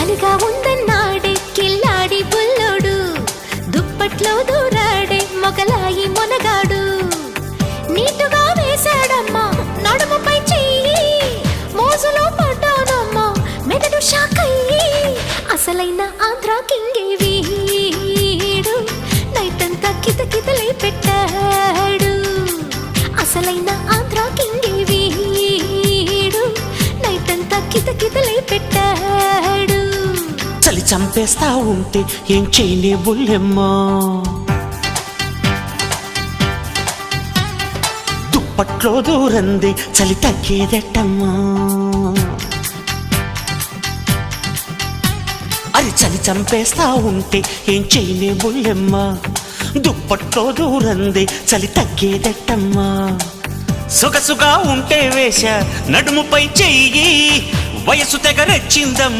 చలిగా ఉందన్నాడే కిల్లాడి బుల్లోడు, దుప్పట్లో దూరాడే మొగలాయి మొనగాడు. నీటుగా వేశాడమ్మా నడుముపై చెయ్యి, మోజులో పడ్డానమ్మా మెదడు షాకయ్యి. అసలైన ఆంధ్ర కింగే వీడు, నైటంతా కితకితలే పెట్టాడు. అసలైన ఆంధ్ర కింగే వీడు, నైటంతా కితకితలే పెట్టాడు. చలి చంపేస్తా ఉంటే ఏం చేయని బుల్లెమ్మా, దుప్పట్లో దూరంది చలి తగ్గేదట్టమ్మా. అది చలి చంపేస్తా ఉంటే ఏం చేయని బుల్లెమ్మా, దుప్పట్లో దూరంది చలి తగ్గేదట్టమ్మా. సొగసుగా ఉంటే వేశ నడుముపై చెయ్యి, వయసు తెగరెచ్చిందమ్మా.